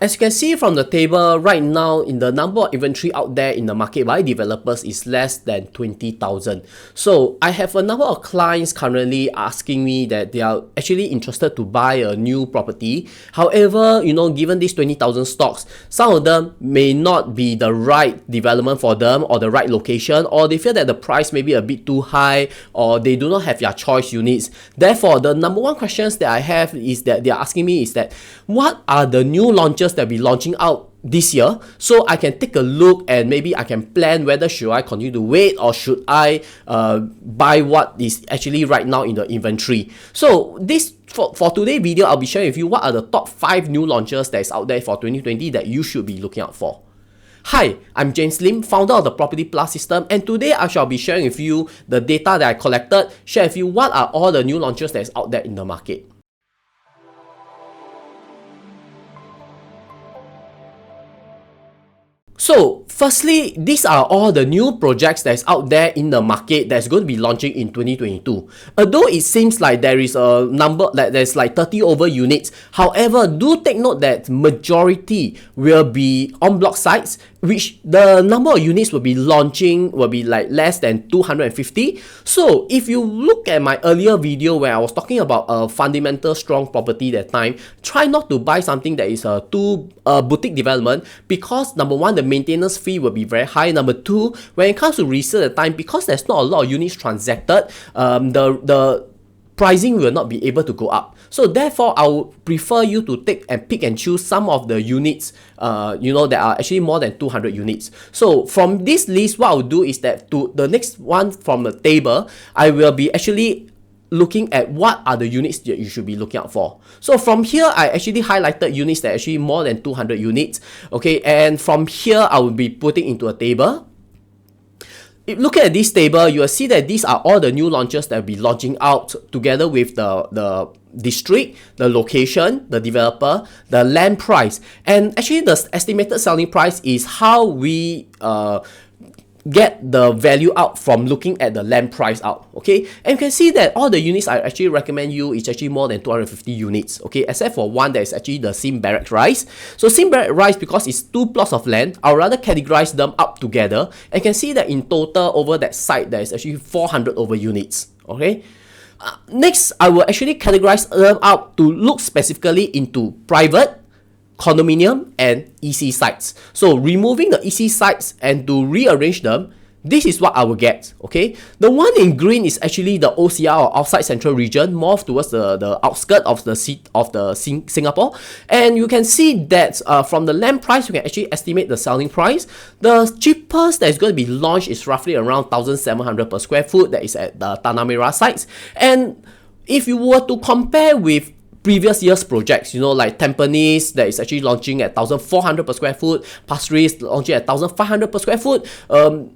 As you can see from the table right now, in the number of inventory out there in the market by developers is less than 20,000. So I have a number of clients currently asking me that they are actually interested to buy a new property. However, given these 20,000 stocks, some of them may not be the right development for them or the right location, or they feel that the price may be a bit too high, or they do not have their choice units. Therefore, the number one questions that I have is that they are asking me is that what are the new launches that will be launching out this year, so I can take a look and maybe I can plan whether should I continue to wait or should I buy what is actually right now in the inventory. So this for today's video, I'll be sharing with you what are the top 5 new launches that is out there for 2020 that you should be looking out for. Hi, I'm James Lim, founder of the Property P.L.U.S System, and today I shall be sharing with you the data that I collected, share with you what are all the new launches that is out there in the market. So, firstly, these are all the new projects that is out there in the market that's going to be launching in 2022. Although it seems like there is a number, that there's like 30 over units, however, do take note that majority will be en bloc sites, which the number of units will be launching will be like less than 250. So if you look at my earlier video where I was talking about a fundamental strong property that time, try not to buy something that is a boutique development, because number one, the maintenance fee will be very high. Number two, when it comes to resale at time, because there's not a lot of units transacted, the pricing will not be able to go up. So therefore, I would prefer you to take and pick and choose some of the units, that are actually more than 200 units. So from this list, what I'll do is that to the next one from the table, I will be actually looking at what are the units that you should be looking out for. So from here, I actually highlighted units that are actually more than 200 units. Okay, and from here, I will be putting into a table. If looking at this table, you will see that these are all the new launches that will be launching out together with the district, the location, the developer, the land price, and actually the estimated selling price is how we get the value out from looking at the land price out. Okay, and you can see that all the units I actually recommend you is actually more than 250 units. Okay, except for one that is actually the Sim Barracks Rise. So Sim Barracks Rise, because it's 2 plots of land, I'll rather categorize them up together, and you can see that in total over that site there is actually 400 over units. Okay, next I will actually categorize them out to look specifically into private, condominium, and EC sites. So removing the EC sites and to rearrange them, this is what I will get. Okay, the one in green is actually the OCR, or outside central region, more towards the outskirts of the Singapore. And you can see that from the land price, you can actually estimate the selling price. The cheapest that is going to be launched is roughly around 1,700 per square foot. That is at the Tanah Merah sites. And if you were to compare with previous year's projects, like Tampines that is actually launching at 1,400 per square foot, Pasir Ris launching at 1,500 per square foot,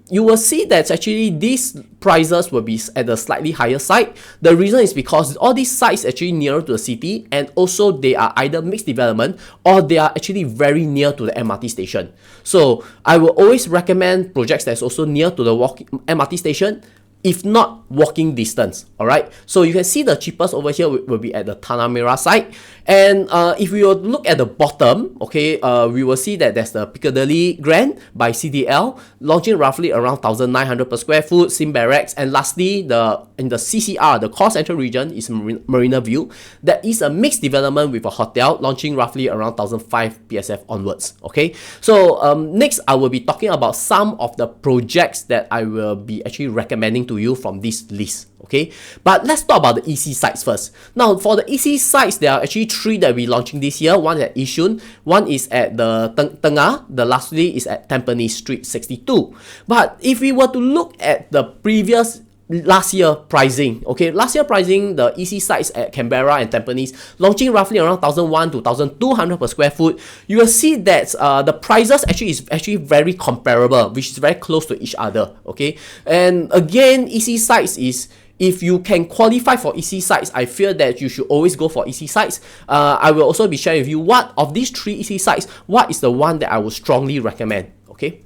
you will see that actually these prices will be at a slightly higher side. The reason is because all these sites actually nearer to the city, and also they are either mixed development or they are actually very near to the MRT station. So I will always recommend projects that's also near to the MRT station, if not walking distance. Alright, so you can see the cheapest over here will be at the Tanah Merah site. And if we will look at the bottom, okay, we will see that there's the Piccadilly Grand by CDL launching roughly around 1,900 per square foot, Sim Barracks. And lastly, in the CCR, the core central region, is Marina View. That is a mixed development with a hotel launching roughly around 1,500 PSF onwards. Okay, so next I will be talking about some of the projects that I will be actually recommending to you from this list. Okay, but let's talk about the EC sites first. Now, for the EC sites, there are actually 3 that we're launching this year. One at Yishun, one is at the Tengah, the lastly is at Tampines Street 62. But if we were to look at the previous last year pricing, okay, last year pricing, the EC sites at Canberra and Tampines launching roughly around 1,100 to 1,200 per square foot, you will see that the prices is very comparable, which is very close to each other. Okay, and again, EC sites is, if you can qualify for EC sites, I feel that you should always go for EC sites. I will also be sharing with you what of these 3 EC sites, what is the one that I would strongly recommend. Okay.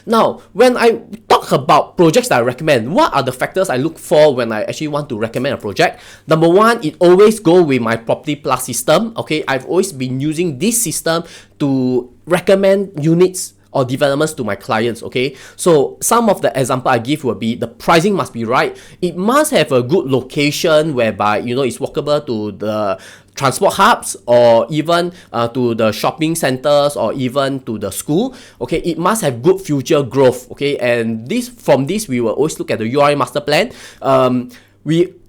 Now, when I talk about projects that I recommend, what are the factors I look for when I actually want to recommend a project? Number one, it always go with my Property P.L.U.S system. Okay, I've always been using this system to recommend units or developments to my clients. Okay, so some of the example I give will be the pricing must be right. It must have a good location whereby it's walkable to the transport hubs, or even to the shopping centers, or even to the school. Okay, it must have good future growth. Okay, and from this we will always look at the URA master plan.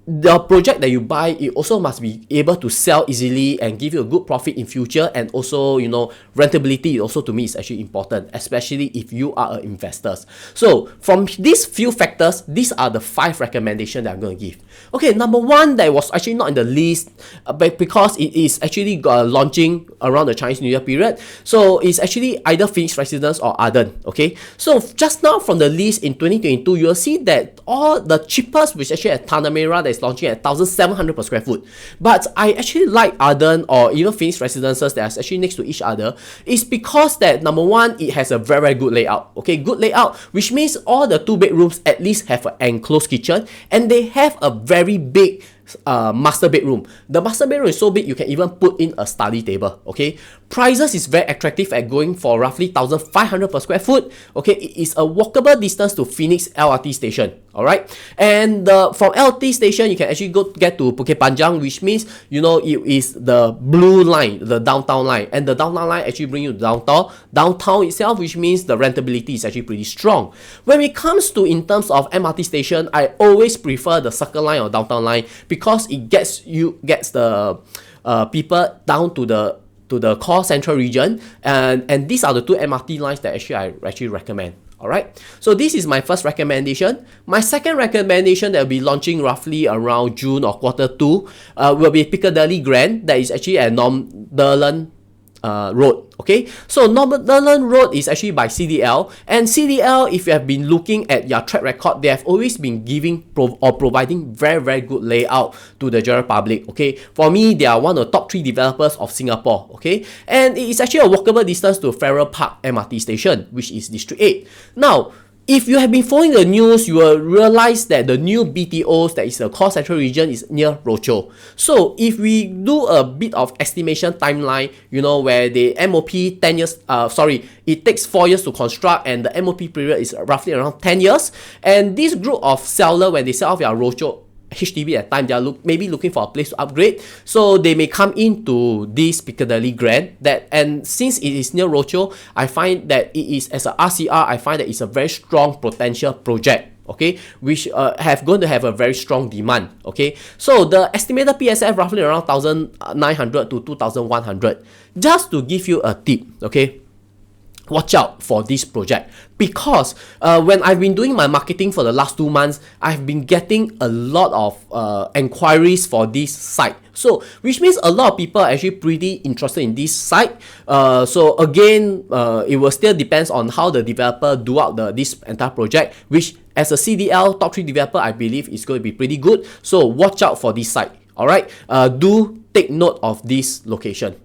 The project that you buy, it also must be able to sell easily and give you a good profit in future, and also rentability also to me is actually important, especially if you are investors. So from these few factors, these are the 5 recommendations that I'm going to give. Okay, number one that was actually not in the list, but because it is actually launching around the Chinese New Year period, so it's actually either Phoenix Residence or Arden. Okay, so just now from the list in 2022, you'll see that all the cheapest, which actually at Tanah Merah, that is launching at 1,700 per square foot. But I actually like Arden or even Phoenix Residences that are actually next to each other, is because that number one, it has a very, very good layout. Okay, good layout, which means all the 2 bedrooms at least have an enclosed kitchen, and they have a very big master bedroom. The master bedroom is so big you can even put in a study table. Okay, prices is very attractive at going for roughly 1,500 per square foot. Okay, it is a walkable distance to Phoenix LRT station. Alright, and from LRT station you can actually get to Bukit Panjang, which means it is the blue line, the downtown line, and the downtown line actually bring you downtown itself, which means the rentability is actually pretty strong. When it comes to in terms of MRT station, I always prefer the Circle Line or downtown line, because it gets the people down to the core central region, and these are the 2 MRT lines that I actually recommend. Alright, so this is my first recommendation. My second recommendation that will be launching roughly around June or Q2 will be Piccadilly Grand, that is actually at Northumberland Road. Okay, so Northumberland Road is actually by CDL, and CDL, if you have been looking at their track record, they have always been providing very, very good layout to the general public. Okay, for me, they are one of the top 3 developers of Singapore. Okay, and it is actually a walkable distance to Farrer Park MRT station, which is District 8. Now, if you have been following the news, you will realize that the new BTOs that is the core central region is near Rochor. So if we do a bit of estimation timeline, where the MOP 10 years, it takes 4 years to construct, and the MOP period is roughly around 10 years. And this group of seller, when they sell off their Rochor HDB at time, they are maybe looking for a place to upgrade, so they may come into this Piccadilly Grand. And since it is near Rochor, I find that it is, as a RCR, I find that it's a very strong potential project. Okay, which going to have a very strong demand. Okay, so the estimated PSF roughly around 1,900 to 2,100. Just to give you a tip, okay, watch out for this project, because when I've been doing my marketing for the last 2 months, I've been getting a lot of enquiries for this site. So which means a lot of people are actually pretty interested in this site. So again, it will still depends on how the developer do out this entire project, which as a CDL top 3 developer, I believe is going to be pretty good. So watch out for this site. Alright, do take note of this location.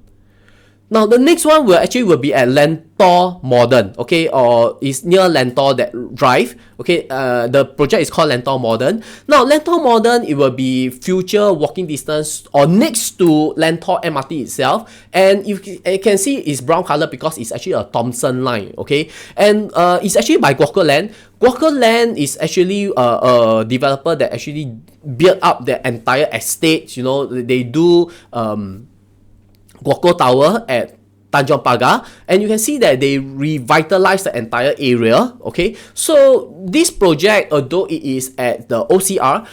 Now the next one will be at Lentor Modern, okay, or is near Lentor that drive. Okay, the project is called Lentor Modern. Now Lentor Modern, it will be future walking distance or next to Lentor MRT itself, and you can see it's brown color because it's actually a Thomson line. Okay, and it's actually by Guoco Land. Guoco Land is actually a developer that actually built up the entire estate. They do Guoco Tower at Tanjong Pagar, and you can see that they revitalized the entire area. Okay, so this project, although it is at the OCR,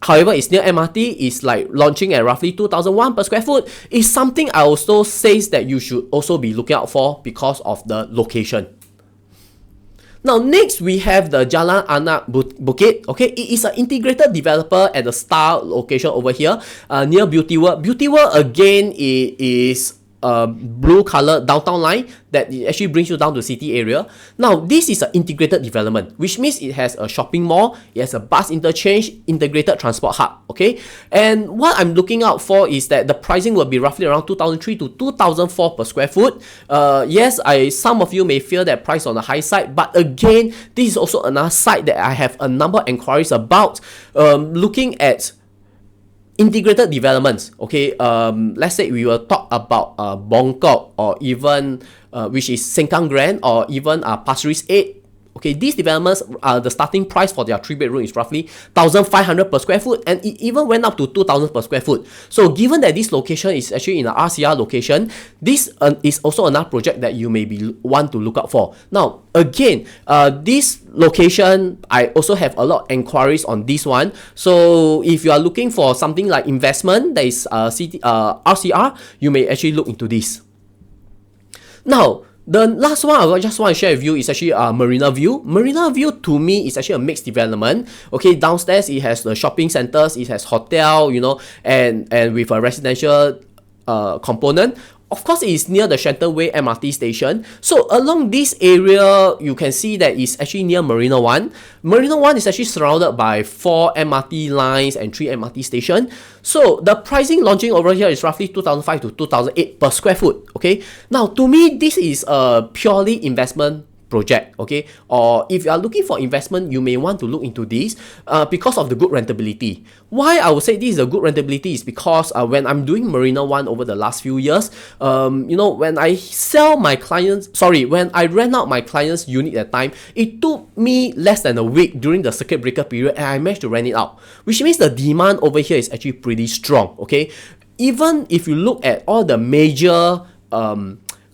however, it's near MRT, is like launching at roughly 2,001 per square foot. Is something I also says that you should also be looking out for because of the location. Now next we have the Jalan Anak Bukit. Okay, it is an integrated developer at the star location over here, near Beauty World. Beauty World again, it is blue color downtown line that it actually brings you down to city area. Now, this is an integrated development, which means it has a shopping mall, it has a bus interchange, integrated transport hub, okay? And what I'm looking out for is that the pricing will be roughly around 2003 to 2004 per square foot. Yes, some of you may feel that price on the high side, but again, this is also another site that I have a number of inquiries about, looking at integrated developments, okay? Let's say we will talk about Bangkok, or even which is Sengkang Grand, or even Pasir Ris 8. Okay, these developments, the starting price for their 3-bedroom is roughly 1,500 per square foot, and it even went up to 2,000 per square foot. So given that this location is actually in an RCR location, this is also another project that you may want to look out for. Now, again, this location, I also have a lot of inquiries on this one. So if you are looking for something like investment that is RCR, you may actually look into this. Now, the last one I just want to share with you is actually Marina View. Marina View to me is actually a mixed development. Okay, downstairs it has the shopping centers, it has hotel, you know, and with a residential component. Of course, it is near the Shenton Way MRT station. So along this area, you can see that it's actually near Marina 1. Marina 1 is actually surrounded by 4 MRT lines and 3 MRT stations. So the pricing launching over here is roughly 2005 to 2008 per square foot. Okay. Now, to me, this is a purely investment project, okay? Or if you are looking for investment, you may want to look into this because of the good rentability. Why I would say this is a good rentability is because when I'm doing Marina 1 over the last few years, you know, when I when I rent out my client's unit at time, it took me less than a week during the circuit breaker period, and I managed to rent it out, which means the demand over here is actually pretty strong, okay? Even if you look at all the major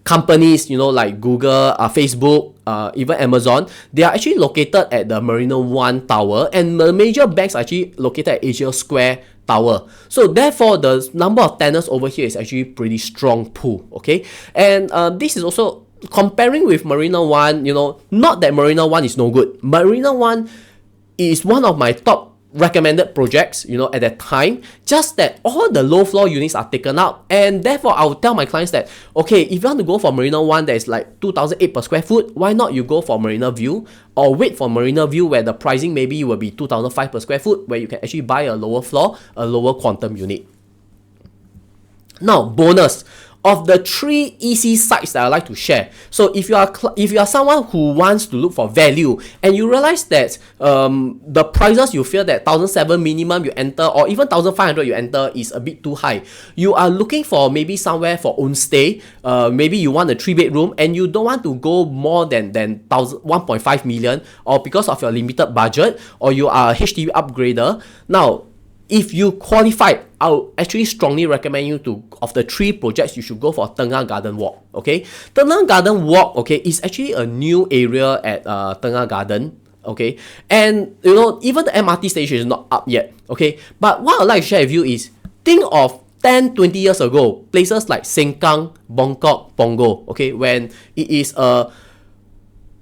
companies, you know, like Google, Facebook, even Amazon, they are actually located at the Marina 1 tower, and the major banks are actually located at Asia Square tower. So therefore, the number of tenants over here is actually pretty strong pool, okay? And this is also comparing with Marina 1, you know, not that Marina 1 is no good. Marina 1 is one of my top recommended projects, you know, at that time, just that all the low floor units are taken out, and therefore I would tell my clients that, okay, if you want to go for Marina 1 that is like 2008 per square foot, why not you go for Marina View, or wait for Marina View where the pricing maybe will be 2005 per square foot, where you can actually buy a lower floor, a lower quantum unit. Now, bonus of the 3 EC sites that I like to share. So if you are someone who wants to look for value, and you realize that the prices you feel that 1,700 minimum you enter, or even 1,500 you enter is a bit too high, you are looking for maybe somewhere for own stay, maybe you want a 3-bedroom and you don't want to go more than 1.5 million, or because of your limited budget, or you are a HDB upgrader. Now, if you qualify, I'll actually strongly recommend you to, of the 3 projects, you should go for Tengah Garden Walk, okay? Tengah Garden Walk, okay, is actually a new area at Tengah Garden, okay? And, you know, even the MRT station is not up yet, okay? But what I'd like to share with you is, think of 10, 20 years ago, places like Sengkang, Bangkok, Punggol, okay, when it is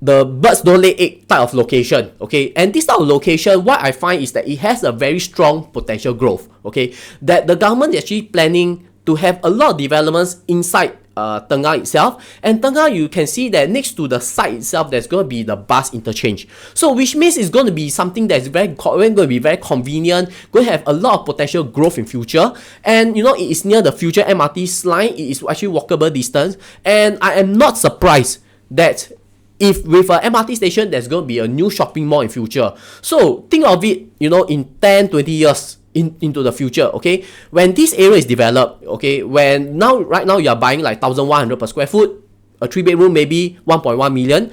the birds don't lay egg type of location, okay? And this type of location, what I find is that it has a very strong potential growth, okay? That the government is actually planning to have a lot of developments inside Tengah itself. And Tengah, you can see that next to the site itself, there's going to be the bus interchange. So which means it's going to be something that's going to be very convenient, going to have a lot of potential growth in future. And you know, it is near the future MRT line. It is actually walkable distance. And I am not surprised that if with a MRT station, there's going to be a new shopping mall in future. So think of it, you know, in 10, 20 years into the future, okay? When this area is developed, okay, when right now you're buying like 1,100 per square foot, a 3-bedroom maybe 1.1 million.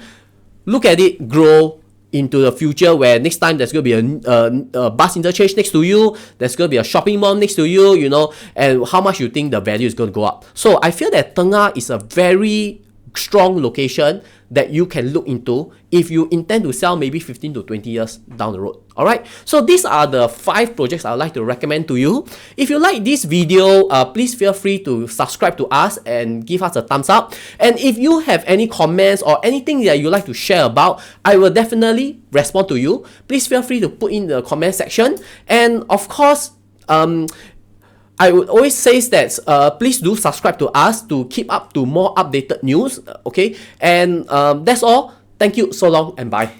Look at it grow into the future where next time there's going to be a bus interchange next to you, there's going to be a shopping mall next to you, you know, and how much you think the value is going to go up. So I feel that Tengah is a very strong location that you can look into if you intend to sell maybe 15 to 20 years down the road. Alright, so these are the 5 projects I would like to recommend to you. If you like this video, please feel free to subscribe to us and give us a thumbs up. And if you have any comments or anything that you'd like to share about, I will definitely respond to you. Please feel free to put in the comment section. And of course, I would always say that please do subscribe to us to keep up to more updated news. Okay, and that's all. Thank you so long and bye.